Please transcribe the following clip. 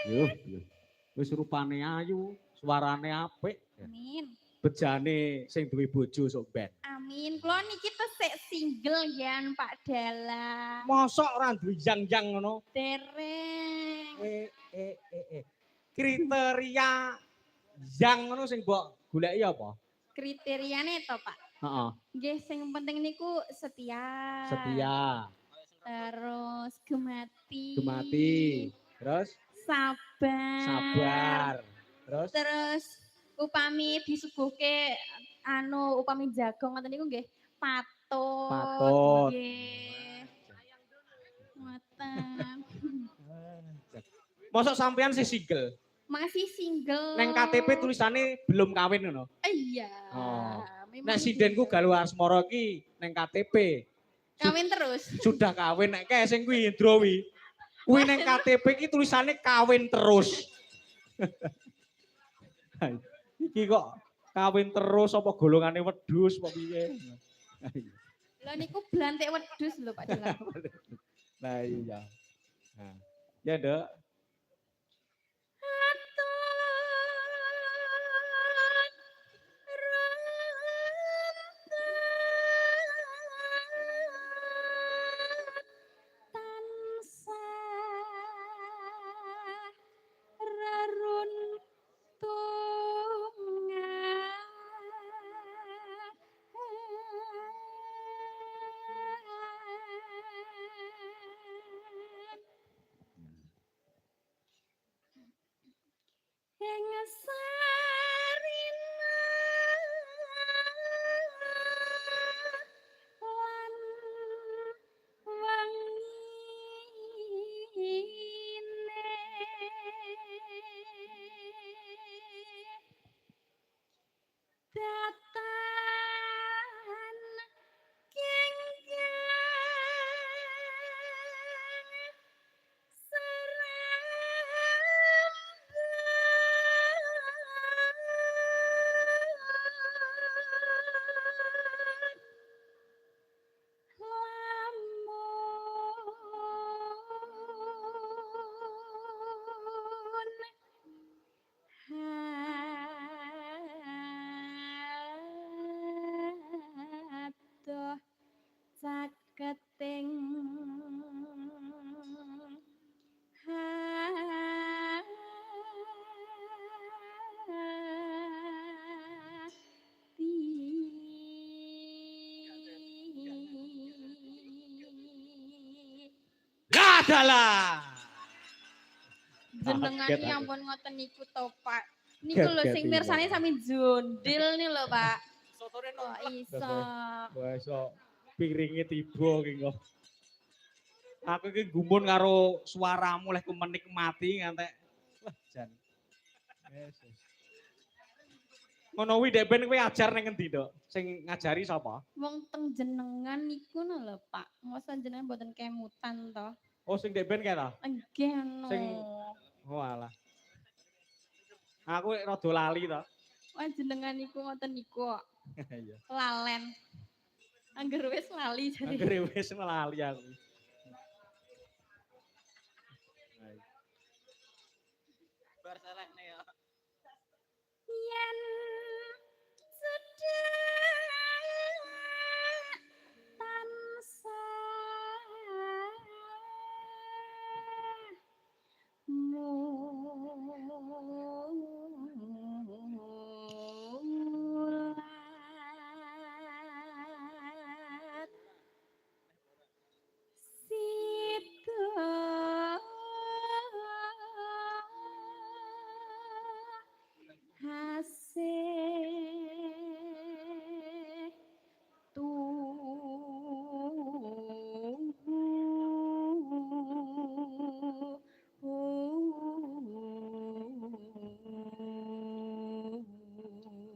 Yuh, yuh. Wis rupane ayu, suarane apik. Amin. Bejane sing duwe bojo sok ben. Amin. Kulo niki tesik single yan Pak Dalang. Mosok ora duwe jang-jang ngono. Dereng. Kriteria yang ngono sing mbok goleki apa? Kriteriane to, Pak. Heeh. Nggih sing penting niku setia. Setia, Terus gemati. gemati, terus Sabar. sabar. Terus Terus upami disuguhke upami jagong ngoten niku nggih patut. patut. Nggih. Ngoten. Mosok sampean sih single. Masih single. Neng KTP tulisannya belum kawin ngono. Iya. Oh. Memang Nek sindenku gitu. galuh asmara ki neng KTP. Kawin terus. Sudah kawin nek kae sing kuwi Indro wi. Kuwi neng KTP ki tulisannya kawin terus. Iki kok kawin terus apa golongane wedhus apa piye? Lah niku blantik wedhus lho Pak Dalang. Nah iya. Nah. Ya, Nduk. Ing sarina lan wengine datan kengkang seremban lamun adoh caketing hati. Lah dalah. Jenengan Kaget iki aku. ampun ngoten niku to, Pak. Niku lho Kaget sing iki, mirsani Pak. sami jondil nih lho, Pak. Sotore Kok iso. Wes kok piringe tiba ki kok. Aku iki gumun karo suaramu leh ku menikmati ngantek wah jan. Yes. Ngono kuwi Dek Ben kowe ajar ning endi, Nduk? Sing ngajari sapa? Wong teng jenengan niku lho, Pak. Mosok jenengan mboten kemutan to. Oh sing Dek Ben kae ta? Nggih no. Sing oh alah. Aku rada lali to. Wah jenengan niku ngoten niku kok. Iya. Lalen. Angger wis lali jare. Anggere wis lali aku.